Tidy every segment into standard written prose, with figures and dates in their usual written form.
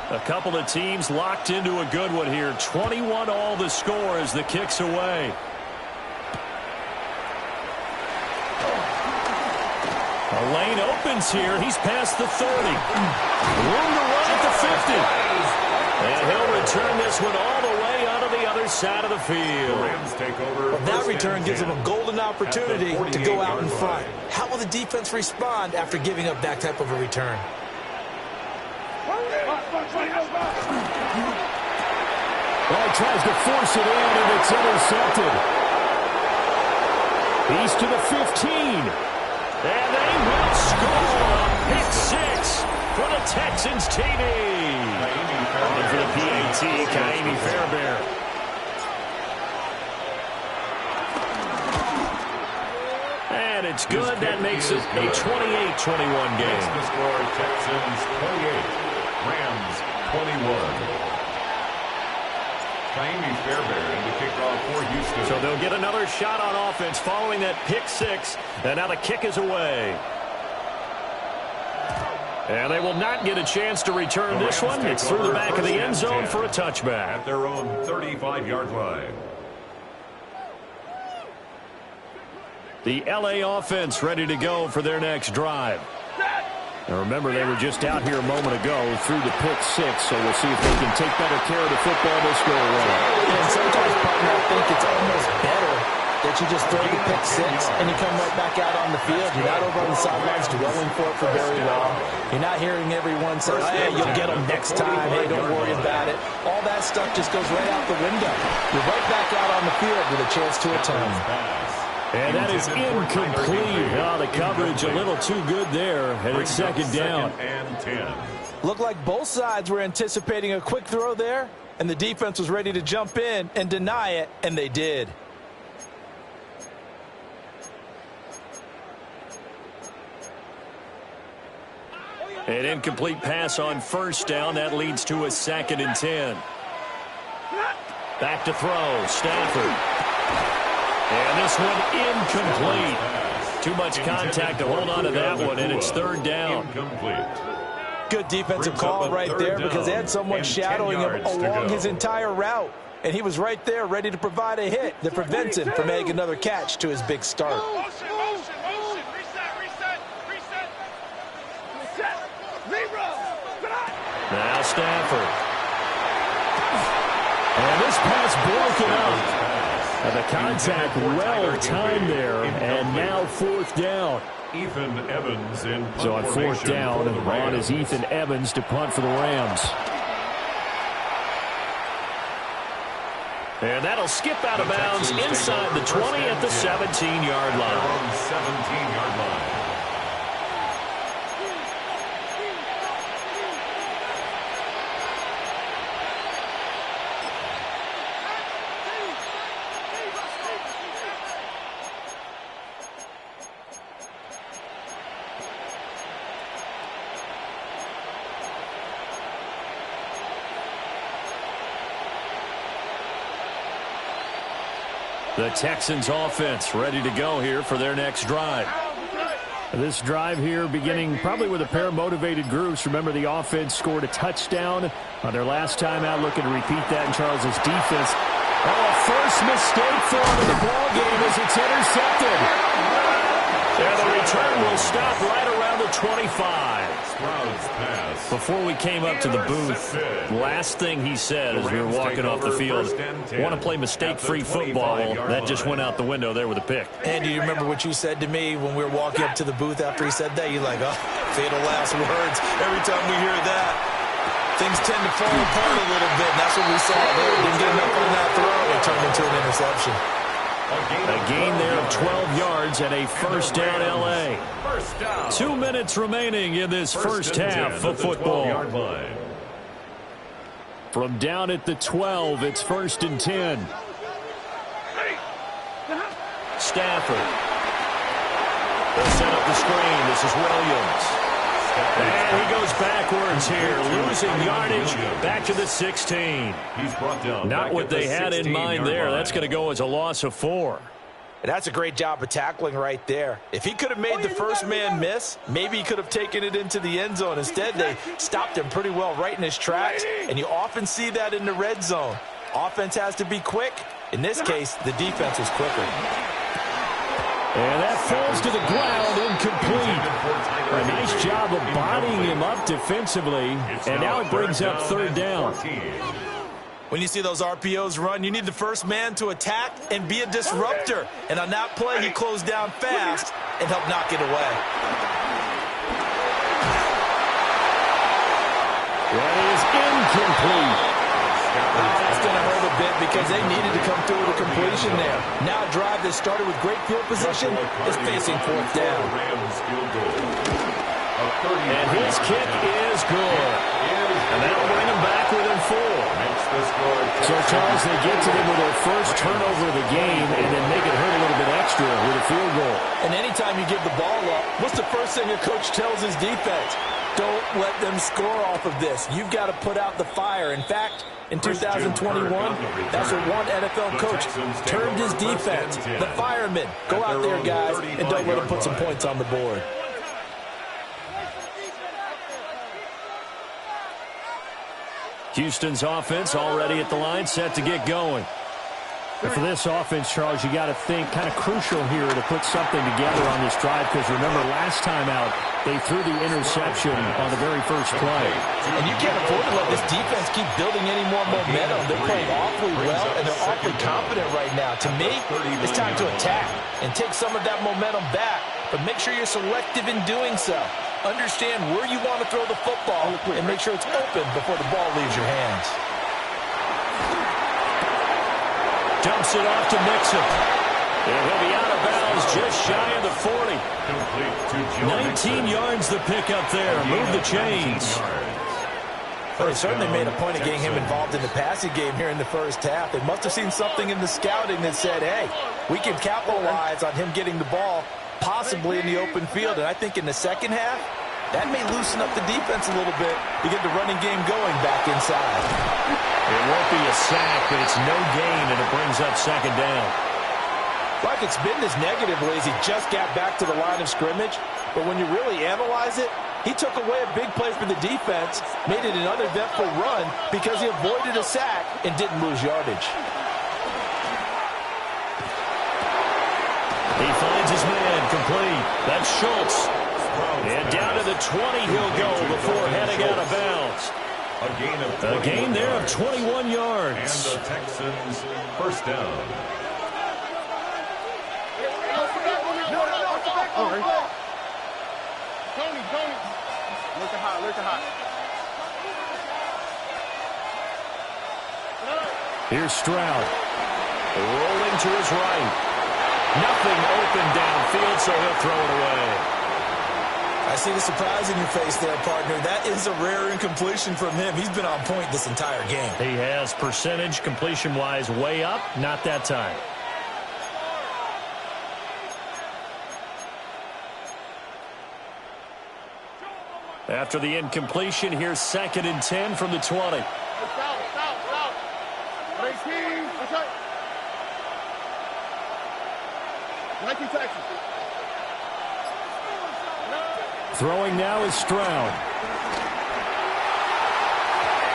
A couple of teams locked into a good one here. 21 all the score as the kick's away. A lane opens here. He's past the 30. Room to run at the 50. And he'll return this one all the way onto the other side of the field. Well, that return gives him a golden opportunity to go out in front. How will the defense respond after giving up that type of a return? Well, he tries to force it in, and it's intercepted. He's to the 15. And they will score a pick six for the Texans TD. And for the PAT, Kaimi Fairbairn. And it's good. That makes it a 28-21 game. The score, Texans 28, Rams 21. Kaimi Fairbairn to kick off for Houston. So they'll get another shot on offense following that pick six. And now the kick is away. And they will not get a chance to return this one. It's through the back of the end zone for a touchback. At their own 35-yard line. The LA offense ready to go for their next drive. Now remember, they were just out here a moment ago through the pick six, so we'll see if they can take better care of the football this go around. And sometimes, partner, I think it's almost better that you just throw the pick six and you come right back out on the field. You're not over on the sidelines dwelling for it for very long. You're not hearing everyone say, hey, you'll get them next time. Hey, don't worry about it. All that stuff just goes right out the window. You're right back out on the field with a chance to atone. And that is incomplete. Oh, the coverage a little too good there, and it's second down. And 10. Looked like both sides were anticipating a quick throw there, and the defense was ready to jump in and deny it, and they did. An incomplete pass on first down. That leads to a 2nd and 10. Back to throw. Stafford. And this one incomplete. Too much contact to hold on to that one, and it's 3rd down. Good defensive call right there because they had someone shadowing him along his entire route. And he was right there ready to provide a hit that prevents him from making another catch to his big start. Now Stafford. And this pass broken up. And the contact well timed there, and now 4th down. Ethan Evans in punt so on 4th down, on is Ethan Evans to punt for the Rams. And that'll skip out of bounds inside the 20 at the 17-yard line. 17-yard line. The Texans offense ready to go here for their next drive. This drive here beginning probably with a pair of motivated groups. Remember, the offense scored a touchdown on their last time out, looking to repeat that in Charles's defense. Oh, a first mistake for him in the ball game as it's intercepted. And the return will stop right around the 25. Before we came up to the booth, last thing he said as we were walking off the field, want to play mistake-free football. That just went out the window there with a pick. And do you remember what you said to me when we were walking up to the booth after he said that? You're like, oh, fatal last words. Every time we hear that, things tend to fall apart a little bit. And that's what we saw there. Didn't get enough on that throw. It turned into an interception. A gain there of 12 yards and a first down L.A. 2 minutes remaining in this first half of football. From down at the 12, it's 1st and 10. Stafford. They'll set up the screen. This is Williams. And he goes backwards here, losing yardage back to the 16. He's brought down. Not what they had in mind there. That's going to go as a loss of 4. And that's a great job of tackling right there. If he could have made the first man miss, maybe he could have taken it into the end zone. Instead, they stopped him pretty well right in his tracks, and you often see that in the red zone. Offense has to be quick. In this case, the defense was quicker. And that falls to the ground, incomplete. A nice job of bodying him up defensively, and now it brings up third down. When you see those RPOs run, you need the first man to attack and be a disruptor. And on that play, he closed down fast and helped knock it away. That is incomplete. That's going to hurt a bit because they needed to come through with a completion there. Now a drive that started with great field position is facing fourth down. And his kick is good. And that'll bring him back within 4. So, Charles, they get to them with their first turnover of the game and then make it hurt a little bit extra with a field goal. And anytime you give the ball up, what's the first thing a coach tells his defense? Don't let them score off of this. You've got to put out the fire. In fact, in 2021, that's what one NFL coach termed his defense. The firemen. Go out there, guys, and don't let them put some points on the board. Houston's offense already at the line, set to get going. And for this offense, Charles, you got to think kind of crucial here to put something together on this drive because remember last time out, they threw the interception on the very first play. And you can't afford to let this defense keep building any more momentum. They're playing awfully well, and they're awfully confident right now. To me, it's time to attack and take some of that momentum back, but make sure you're selective in doing so. Understand where you want to throw the football and make sure it's open before the ball leaves your hands. Dumps it off to Mixon. And he'll be out of bounds just shy of the 40. 19 yards the pickup there. Move the chains. Well, they certainly made a point of getting him involved in the passing game here in the first half. They must have seen something in the scouting that said, hey, we can capitalize on him getting the ball possibly in the open field. And I think in the second half, that may loosen up the defense a little bit to get the running game going back inside. It won't be a sack, but it's no gain, and it brings up second down. Well, I could spin this negatively as he just got back to the line of scrimmage. But when you really analyze it, he took away a big play for the defense, made it an uneventful run because he avoided a sack and didn't lose yardage. He finds his man complete. That's Schultz. And down to the 20 he'll go before heading out of bounds. A gain there of 21 yards. And the Texans first down. Tony. Looking hot. Here's Stroud. Rolling to his right. Nothing open downfield, so he'll throw it away. I see the surprise in your face there, partner. That is a rare incompletion from him. He's been on point this entire game. He has percentage completion-wise way up, not that time. After the incompletion, here's 2nd and 10 from the 20. Throwing now is Stroud.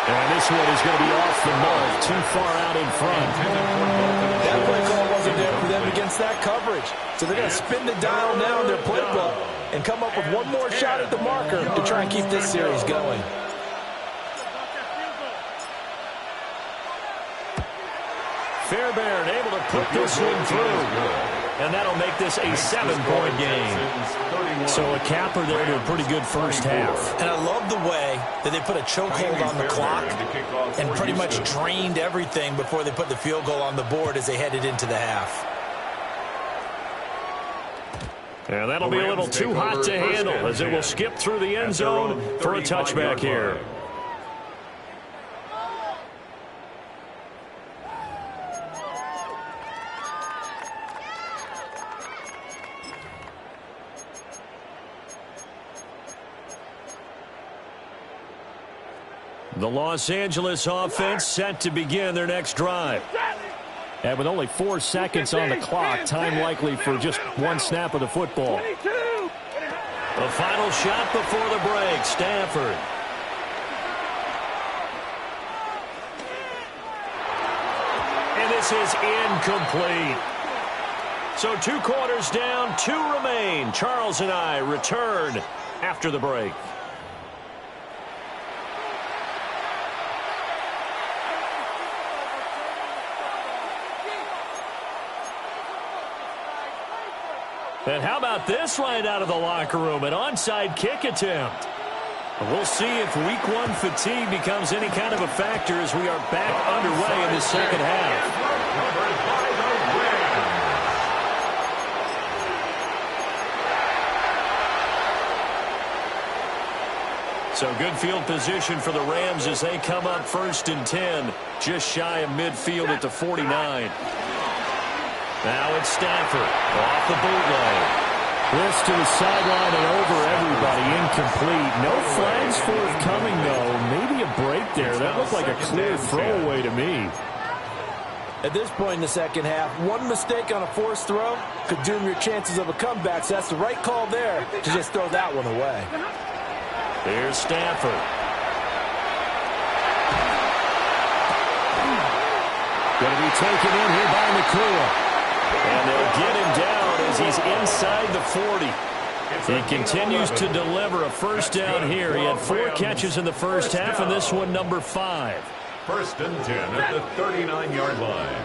And this one is going to be off the mark, too far out in front. That play call wasn't there for them against that coverage. So they're going to spin the dial now in their playbook and come up with one more shot at the marker to try and keep this series going. Fairbairn able to put this one through. And that'll make this a 7-point game. So a capper there to a pretty good first half. And I love the way that they put a chokehold on the clock and pretty much drained everything before they put the field goal on the board as they headed into the half. And that'll be a little too hot to handle as it will skip through the end zone for a touchback here. The Los Angeles offense set to begin their next drive. And with only 4 seconds on the clock, time likely for just one snap of the football. The final shot before the break, Stafford. And this is incomplete. So 2 quarters down, 2 remain. Charles and I return after the break. And how about this right out of the locker room? An onside kick attempt. We'll see if week 1 fatigue becomes any kind of a factor as we are back underway in the second half. So good field position for the Rams as they come up 1st and 10, just shy of midfield at the 49. Now it's Stafford off the bootleg. This to the sideline and over everybody, incomplete. No flags forthcoming, though. Maybe a break there. That looked like a clear throwaway to me. At this point in the second half, one mistake on a forced throw could doom your chances of a comeback. So that's the right call there to just throw that one away. Here's Stafford. Going to be taken in here by McCool. And they'll get him down as he's inside the 40. He continues to deliver a first down here. He had 4 catches in the first half, and this one number 5. 1st and 10 at the 39-yard line.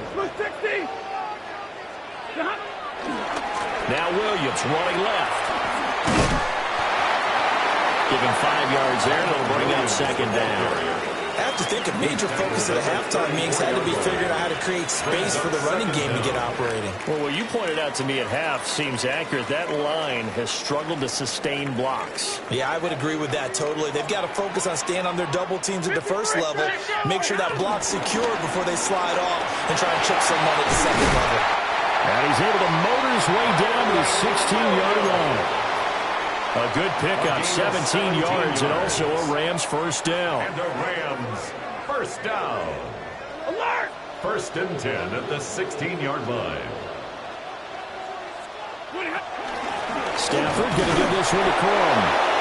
Now Williams running left. Give him 5 yards there, and it'll bring up 2nd down. I have to think a major focus of the halftime meetings had to be figuring out how to create space for the running game to get operating. Well, what you pointed out to me at half seems accurate. That line has struggled to sustain blocks. Yeah, I would agree with that totally. They've got to focus on staying on their double teams at the first level, make sure that block's secure before they slide off and try and chip someone at the second level. And he's able to motor his way down to the 16-yard line. A good pickup, 17 yards, and also a Rams first down. And a Rams first down. Alert! 1st and 10 at the 16-yard line. Stafford going to give this one to Crum.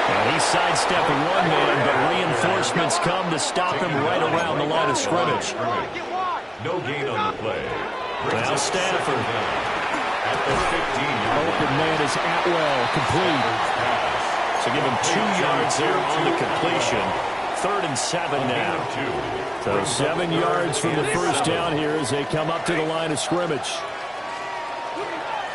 And he's sidestepping one man, but reinforcements come to stop him right around the line of scrimmage. No gain on the play. Now Stafford. At the 15-yard line. Open man is Atwell, complete. So give him 2 yards there on the completion. 3rd and 7 now. So 7 yards from the first down here as they come up to the line of scrimmage.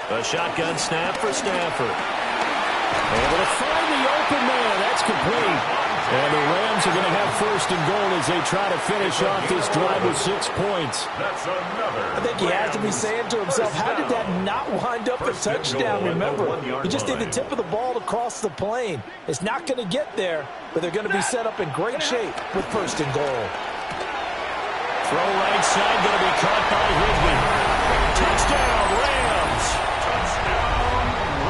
A shotgun snap for Stafford. Able to find the open man. That's complete. And the Rams are going to have 1st and goal as they try to finish off this drive with 6 points. That's another. I think he has to be saying to himself, how did that not wind up a touchdown? Remember, he just did the tip of the ball across the plane. It's not going to get there, but they're going to be set up in great shape with 1st and goal. Throw right side, going to be caught by Higbee. Touchdown, Rams.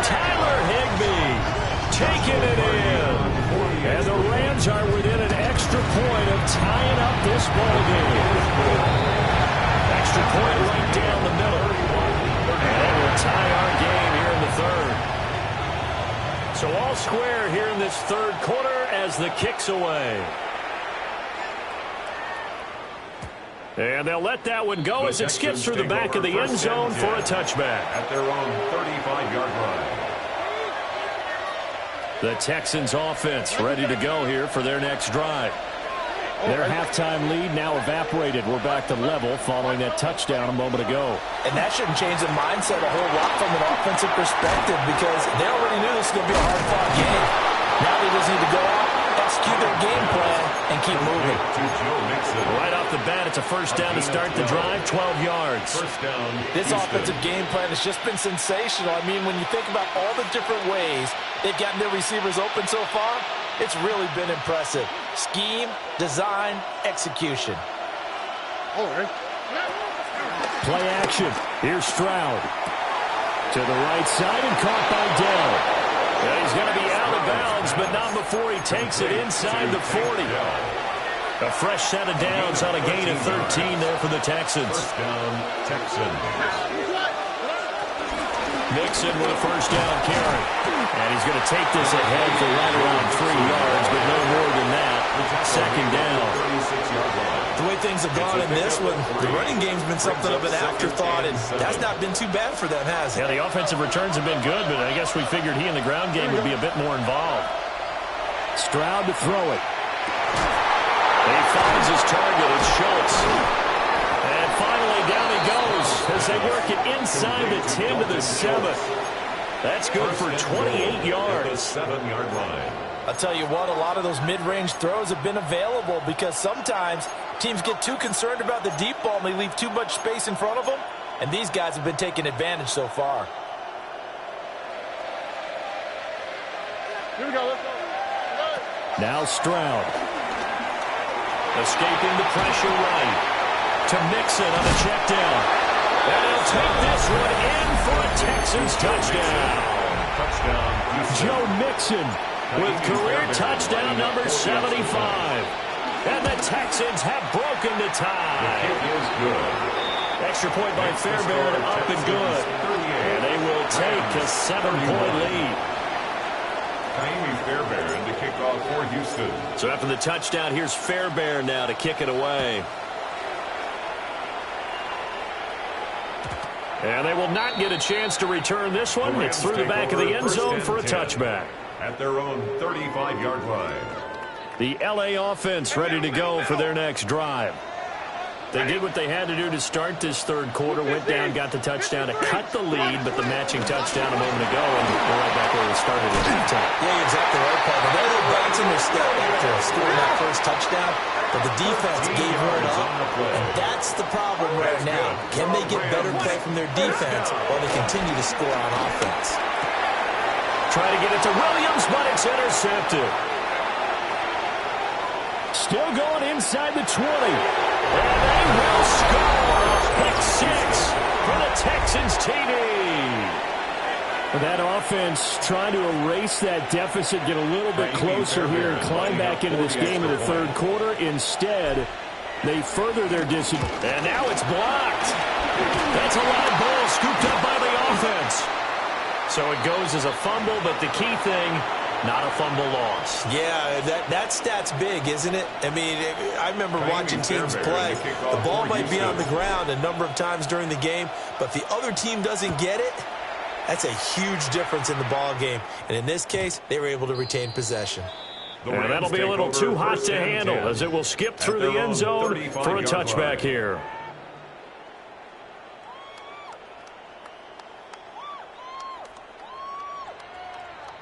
Tyler Higbee taking it in. And the Rams are within an extra point of tying up this ball game. Extra point right down the middle. And we'll tie our game here in the 3rd. So all square here in this 3rd quarter as the kick's away. And they'll let that one go as it skips through the back of the end zone for a touchback. At their own 35-yard line. The Texans offense ready to go here for their next drive. Their halftime lead now evaporated. We're back to level following that touchdown a moment ago. And that shouldn't change the mindset a whole lot from an offensive perspective because they already knew this was going to be a hard-fought game. Now they just need to go out, execute their game plan, and keep moving. Right off the bat, it's a first down to start the drive, 12 yards. First down. This offensive game plan has just been sensational. I mean, when you think about all the different ways they've gotten their receivers open so far, it's really been impressive. Scheme, design, execution. Play action. Here's Stroud. To the right side and caught by Dell. And he's going to be out of bounds, but not before he takes it inside the 40. A fresh set of downs on a gain of 13 there for the Texans. First down, Texans. Mixon with a first down carry. And he's going to take this ahead for right around 3 yards, but no more than that. Second down. 36-yard line. The way things have gone in this one, the running game's been something of an afterthought, and that's not been too bad for them, has it? Yeah, the offensive returns have been good, but I guess we figured he in the ground game would be a bit more involved. Stroud to throw it. He finds his target. It's Schultz. And finally down he goes as they work it inside the 10 to the 7. That's good for 28 yards. 7-yard line. I'll tell you what, a lot of those mid-range throws have been available because sometimes teams get too concerned about the deep ball and they leave too much space in front of them, and these guys have been taking advantage so far. Here we go, let's go. Now Stroud. Escaping the pressure right to Mixon on the check down. And he'll take this one in for a Texans touchdown. Touchdown. Joe Mixon With career touchdown number 75. And the Texans have broken the tie. It is good. Extra point by Fairbairn, up and good. And they will take a 7-point lead. Naomi Fairbairn to kick off for Houston. So after the touchdown, here's Fairbairn now to kick it away. And they will not get a chance to return this one. It's through the back of the end zone for a touchback. At their own 35-yard line. The LA offense ready to go for their next drive. They did what they had to do to start this third quarter, went down, got the touchdown to cut the lead, but the matching touchdown a moment ago, and they're right back where they started at halftime. Yeah, you're exactly right, Paul. They were bouncing their step after scoring that first touchdown, but the defense gave one up, and that's the problem right now. Can they get better play from their defense while they continue to score on offense? Try to get it to Williams, but it's intercepted. Still going inside the 20. And they will score. Pick 6 for the Texans TD. That offense trying to erase that deficit, get a little bit closer here and climb back into this game in the third quarter. Instead, they further their disadvantage. And now it's blocked. That's a live ball scooped up by the offense. So it goes as a fumble, but the key thing, not a fumble loss. Yeah, that stat's big, isn't it? I mean, I remember watching teams play. The ball might be on the ground a number of times during the game, but if the other team doesn't get it, that's a huge difference in the ball game. And in this case, they were able to retain possession. And that'll be a little too hot to handle as it will skip through the end zone for a touchback here.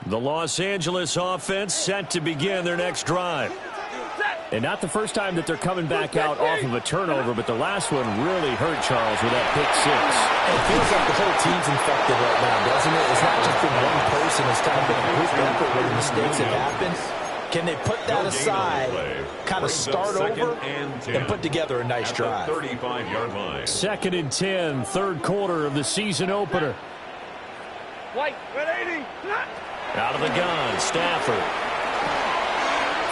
The Los Angeles offense set to begin their next drive. And not the first time that they're coming back out off of a turnover, but the last one really hurt Charles with that pick 6. It feels like the whole team's infected right now, doesn't it? It's not just been one person. It's kind of been a group effort where the mistakes have happened. Can they put that aside, kind of start over, and put together a nice drive? 35-yard line. 2nd and 10, third quarter of the season opener. White, red 80. Out of the gun, Stafford.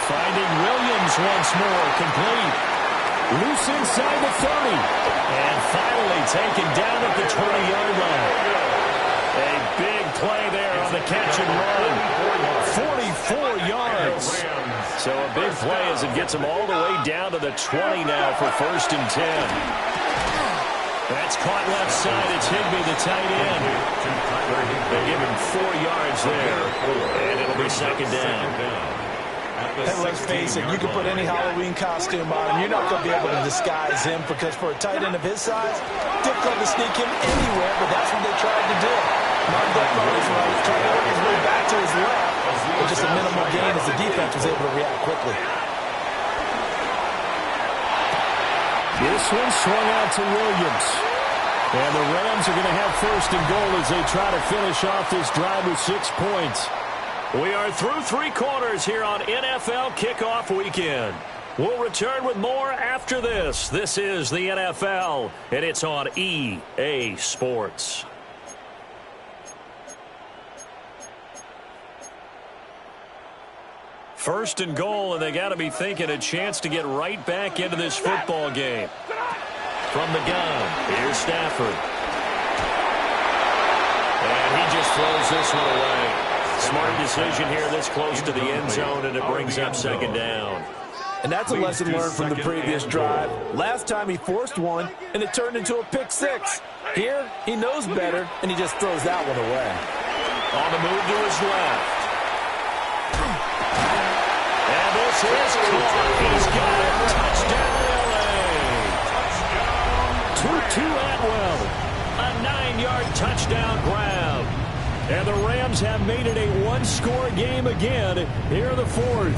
Finding Williams once more, complete. Loose inside the 30. And finally taken down at the 20-yard line. A big play there on the catch and run. 44 yards. So a big play as it gets them all the way down to the 20 now for 1st and 10. That's caught left side. It's Higbee, the tight end. They give him 4 yards there. And it'll be 2nd down. And let's face it, you can put any Halloween costume on him. You're not going to be able to disguise him because for a tight end of his size, difficult to sneak him anywhere, but that's what they tried to do. Mark that on his right, trying to work his way back to his left, but just a minimal gain as the defense was able to react quickly. This one swung out to Williams. And the Rams are going to have 1st and goal as they try to finish off this drive with 6 points. We are through 3 quarters here on NFL Kickoff Weekend. We'll return with more after this. This is the NFL, and it's on EA Sports. First and goal, and they got to be thinking a chance to get right back into this football game. From the gun, here's Stafford. And he just throws this one away. Smart decision here this close to the end zone, and it brings up second down. And that's a lesson learned from the previous drive. Last time he forced one, and it turned into a pick six. Here, he knows better, and he just throws that one away. On the move to his left. And this is caught. He's got it. Touchdown, L.A. 2-2 Atwell. A 9-yard touchdown grab. And the Rams have made it a one-score game again here in the fourth.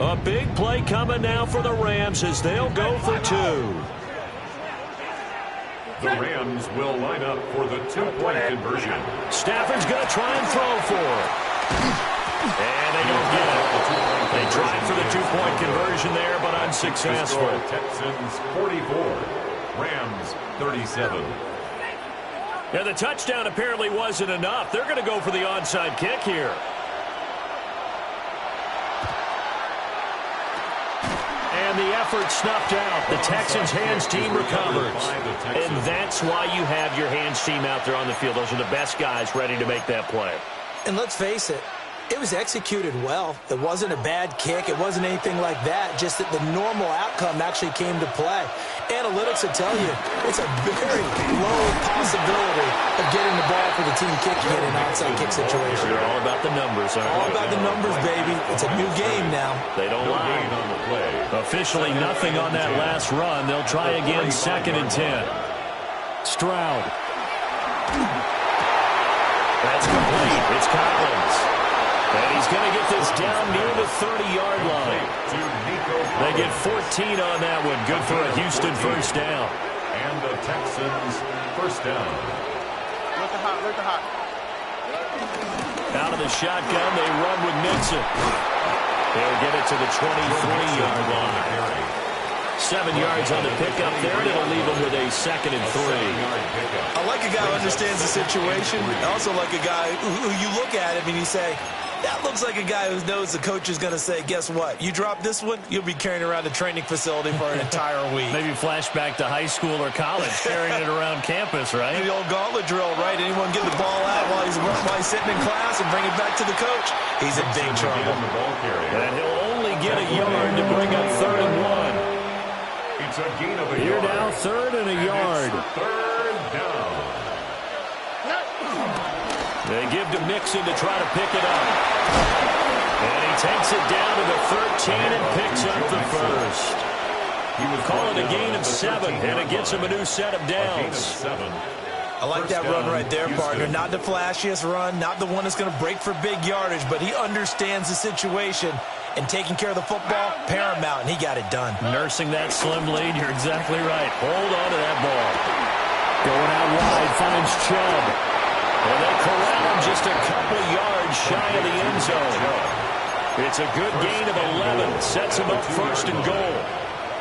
A big play coming now for the Rams as they'll go for two. The Rams will line up for the two-point conversion. Stafford's going to try and throw for it. And they don't get it. They tried for the two-point conversion there, but unsuccessful. Texans 44, Rams 37. Yeah, the touchdown apparently wasn't enough. They're going to go for the onside kick here. And the effort snuffed out. The Texans' hands team recovers. And that's why you have your hands team out there on the field. Those are the best guys ready to make that play. And let's face it, it was executed well. It wasn't a bad kick. It wasn't anything like that. Just that the normal outcome actually came to play. Analytics will tell you it's a very low possibility of getting the ball for the team kicking in an onside kick situation. They're all about the numbers, aren't they? All about the numbers, baby. It's a new game now. They don't lie. Officially nothing on that last run. They'll try again, 2nd and 10. Stroud. That's complete. It's Collins. And he's going to get this down near the 30-yard line. They get 14 on that one. Good for a Houston first down. And the Texans first down. Look at hot. Out of the shotgun, they run with Mixon. They'll get it to the 23-yard line. 7 yards on the pickup there, and it'll leave them with a 2nd and 3. I like a guy who understands the situation. I also like a guy who you look at him and you say, that looks like a guy who knows the coach is going to say, guess what? You drop this one, you'll be carrying around a training facility for an entire week. Maybe flashback to high school or college, carrying it around campus, right? The old gauntlet drill, right? Anyone give the ball out while he's sitting in class and bring it back to the coach? He's in big trouble. And he'll only get a yard to bring up 3rd and 1. It's a gain of a Here yard. now, 3rd and a yard. Third down. They give to Mixon to try to pick it up. And he takes it down to the 13 and picks up the first. He would call it a gain of 7, and it gets him a new set of downs. I like that run right there, partner. Not the flashiest run, not the one that's going to break for big yardage, but he understands the situation, and taking care of the football, paramount, and he got it done. Nursing that slim lead, you're exactly right. Hold on to that ball. Going out wide, finds Chubb. And they corral him just a couple yards shy of the end zone. It's a good gain of 11. Sets him up 1st and goal.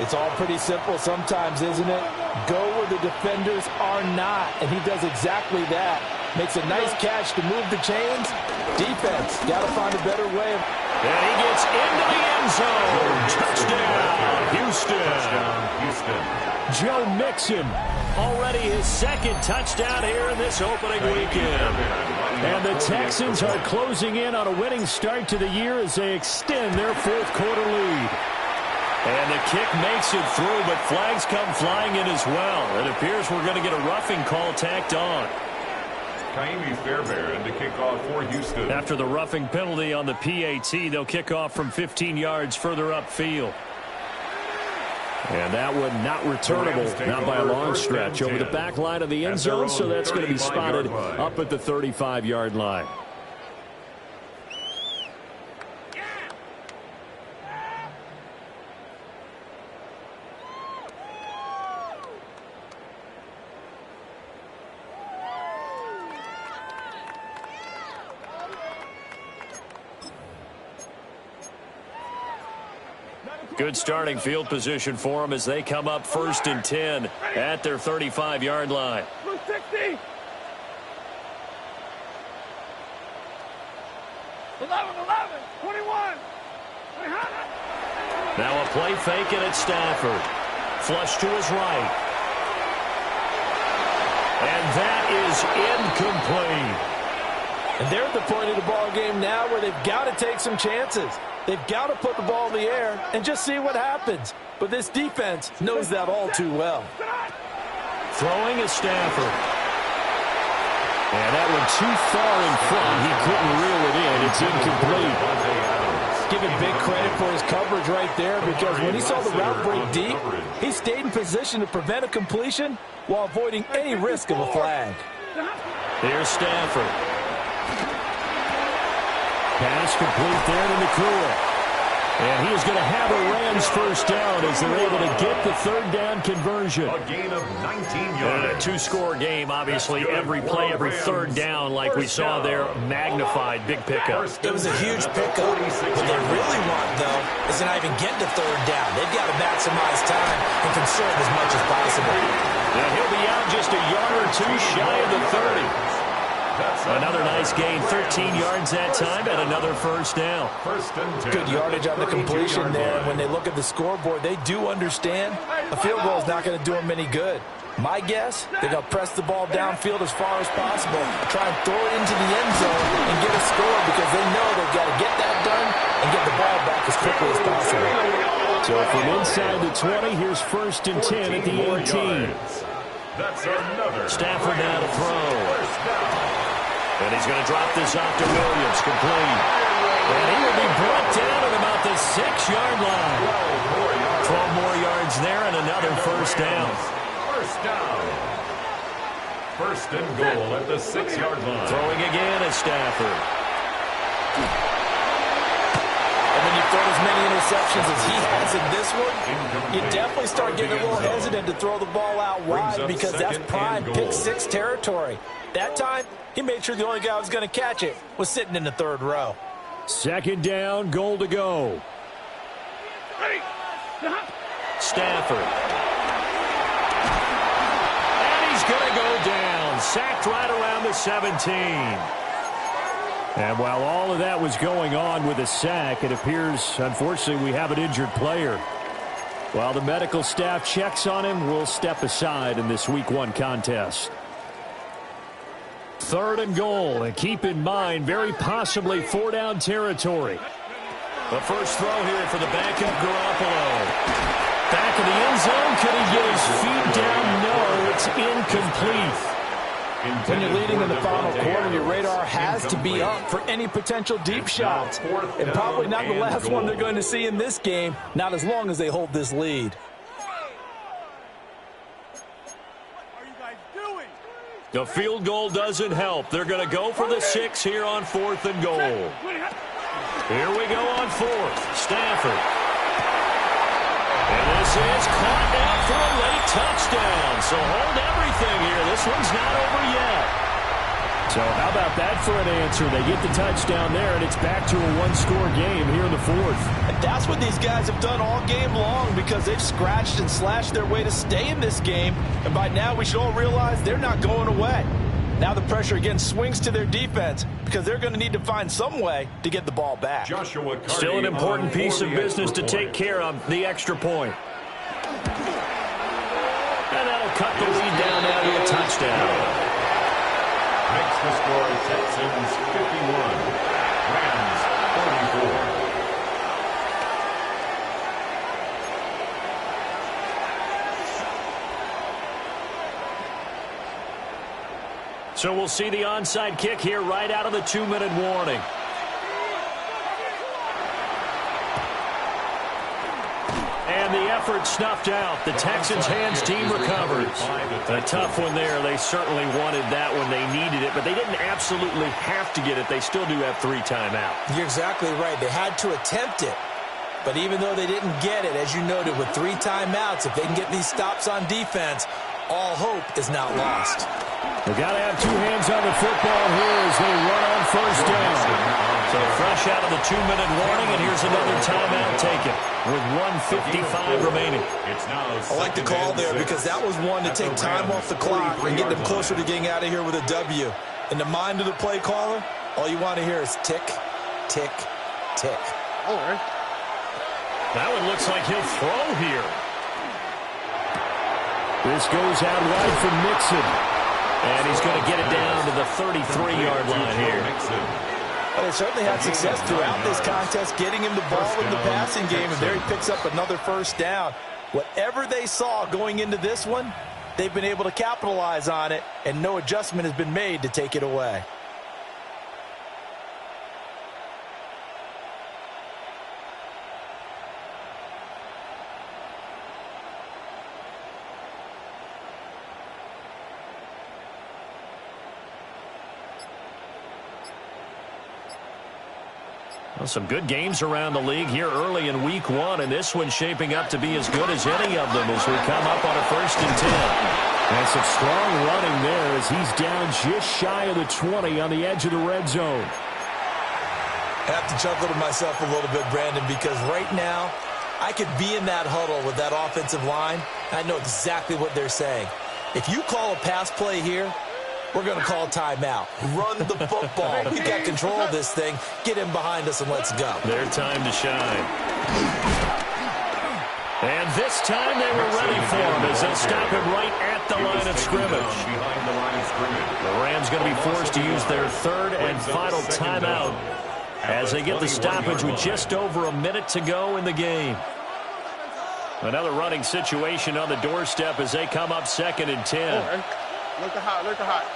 It's all pretty simple sometimes, isn't it? Go where the defenders are not, and he does exactly that. Makes a nice catch to move the chains. Defense, got to find a better way. And he gets into the end zone. Touchdown, Houston. Joe Mixon, already his 2nd touchdown here in this opening weekend. And the Texans are closing in on a winning start to the year as they extend their 4th quarter lead. And the kick makes it through, but flags come flying in as well. It appears we're going to get a roughing call tacked on. Kaimi Fairbairn to kick off for Houston. After the roughing penalty on the PAT, they'll kick off from 15 yards further upfield. And that one not returnable, not by a long stretch, over the back line of the end zone, so that's going to be spotted up at the 35-yard line. Good starting field position for them as they come up 1st and 10 at their 35-yard line. Now a play fake, and it's Stafford. Flush to his right. And that is incomplete. And they're at the point of the ball game now where they've got to take some chances. They've got to put the ball in the air and just see what happens. But this defense knows that all too well. Throwing is Stafford. And that one too far in front. He couldn't reel it in. It's incomplete. Giving big credit for his coverage right there, because when he saw the route break deep, he stayed in position to prevent a completion while avoiding any risk of a flag. Here's Stafford. Pass complete there to McCool. And he is going to have a Rams first down as they're able to get the third down conversion. A gain of 19 And yards. a two-score game, obviously. Every play, every third down, like we saw there, magnified. Big pickup. It was a huge pickup. What they really want, though, is to not even get to third down. They've got to maximize time and conserve as much as possible. And he'll be out just a yard or two shy of the 30. Another nice gain, 13 yards that time, and another first down. Good yardage on the completion there. When they look at the scoreboard, they do understand a field goal is not going to do them any good. My guess, they're going to press the ball downfield as far as possible, try and throw it into the end zone and get a score, because they know they've got to get that done and get the ball back as quickly as possible. So from inside the 20, here's 1st and 10 at the 18. That's another. Stafford now to throw. And he's going to drop this off to Williams, complete. And he will be brought down at about the 6-yard line. 12 more yards there and another first down. First down. First and goal at the 6-yard line. Throwing again is Stafford. And when you throw as many interceptions as he has in this one, you definitely start getting a little hesitant to throw the ball out wide, because that's prime pick-6 territory. That time, he made sure the only guy who was going to catch it was sitting in the third row. 2nd down, goal to go. Stafford. And he's going to go down. Sacked right around the 17. And while all of that was going on with a sack, it appears, unfortunately, we have an injured player. While the medical staff checks on him, we'll step aside in this Week 1 contest. 3rd and goal, and keep in mind, very possibly 4-down territory. The first throw here for the backup, Garoppolo. Back in the end zone. Could he get his feet down? No, it's incomplete. When you're leading in the final quarter, your radar has to be up for any potential deep shots. And probably not the last one they're going to see in this game, not as long as they hold this lead. The field goal doesn't help. They're going to go for the 6 here on 4th and goal. Here we go on 4th. Stafford. And this is caught now for a late touchdown. So hold everything here. This one's not over yet. So how about that for an answer? They get the touchdown there, and it's back to a 1-score game here in the 4th. And that's what these guys have done all game long, because they've scratched and slashed their way to stay in this game. And by now, we should all realize they're not going away. Now the pressure again swings to their defense, because they're going to need to find some way to get the ball back. Still an important piece of business to take care of, the extra point. And that'll cut the lead down now to a touchdown. Makes the score Texans 51. Rams 44. So we'll see the onside kick here right out of the 2-minute warning. And the effort snuffed out. The Texans' hands team recovers. A tough one there. They certainly wanted that when they needed it, but they didn't absolutely have to get it. They still do have 3 timeouts. You're exactly right. They had to attempt it. But even though they didn't get it, as you noted, with 3 timeouts, if they can get these stops on defense, all hope is not lost. They've got to have 2 hands on the football here as they run on first down. So fresh out of the 2-minute warning, and here's another timeout taken with 1:55 remaining. I like the call there, because that was one to take time off the clock and get them closer to getting out of here with a W. In the mind of the play caller, all you want to hear is tick, tick, tick. All right. That one looks like he'll throw here. This goes out wide for Mixon. And he's going to get it down to the 33-yard line here. Well, they certainly had success throughout this contest, getting him the ball in the passing game, and there he picks up another first down. Whatever they saw going into this one, they've been able to capitalize on it, and no adjustment has been made to take it away. Well, some good games around the league here early in week 1, and this one's shaping up to be as good as any of them as we come up on a 1st and 10. And some strong running there as he's down just shy of the 20 on the edge of the red zone. I have to chuckle to myself a little bit, Brandon, because right now I could be in that huddle with that offensive line, and I know exactly what they're saying. If you call a pass play here, we're going to call timeout. Run the football. We got control of this thing. Get him behind us and let's go. Their time to shine. And this time they were ready for him as they stop him right at the line of scrimmage. The Rams going to be forced to use their 3rd and final timeout as they get the stoppage with just over a minute to go in the game. Another running situation on the doorstep as they come up 2nd and 10. Look hot.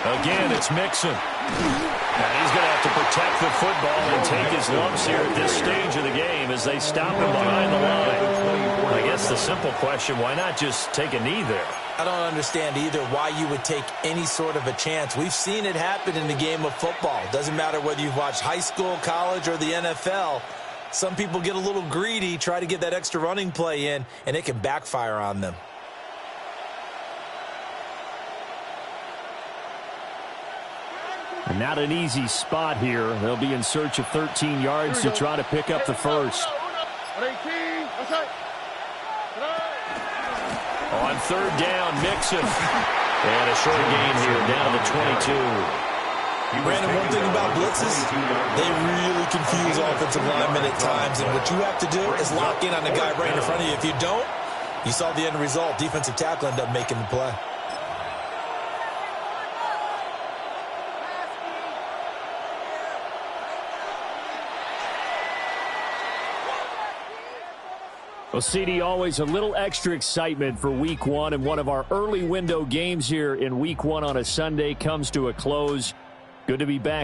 Again, it's Mixon. And he's going to have to protect the football and take his lumps here at this stage of the game as they stop him behind the line. I guess the simple question, why not just take a knee there? I don't understand either why you would take any sort of a chance. We've seen it happen in the game of football. Doesn't matter whether you've watched high school, college, or the NFL. Some people get a little greedy, try to get that extra running play in, and it can backfire on them. And not an easy spot here. They'll be in search of 13 yards to try to pick up the first. On 3rd down, Mixon. And a short gain here down to 22. Brandon, one thing about blitzes, they really confuse offensive linemen at times, and what you have to do is lock in on the guy right in front of you. If you don't, you saw the end result. Defensive tackle ended up making the play. Well, CD, always a little extra excitement for week 1, and one of our early window games here in week 1 on a Sunday comes to a close. Good to be back.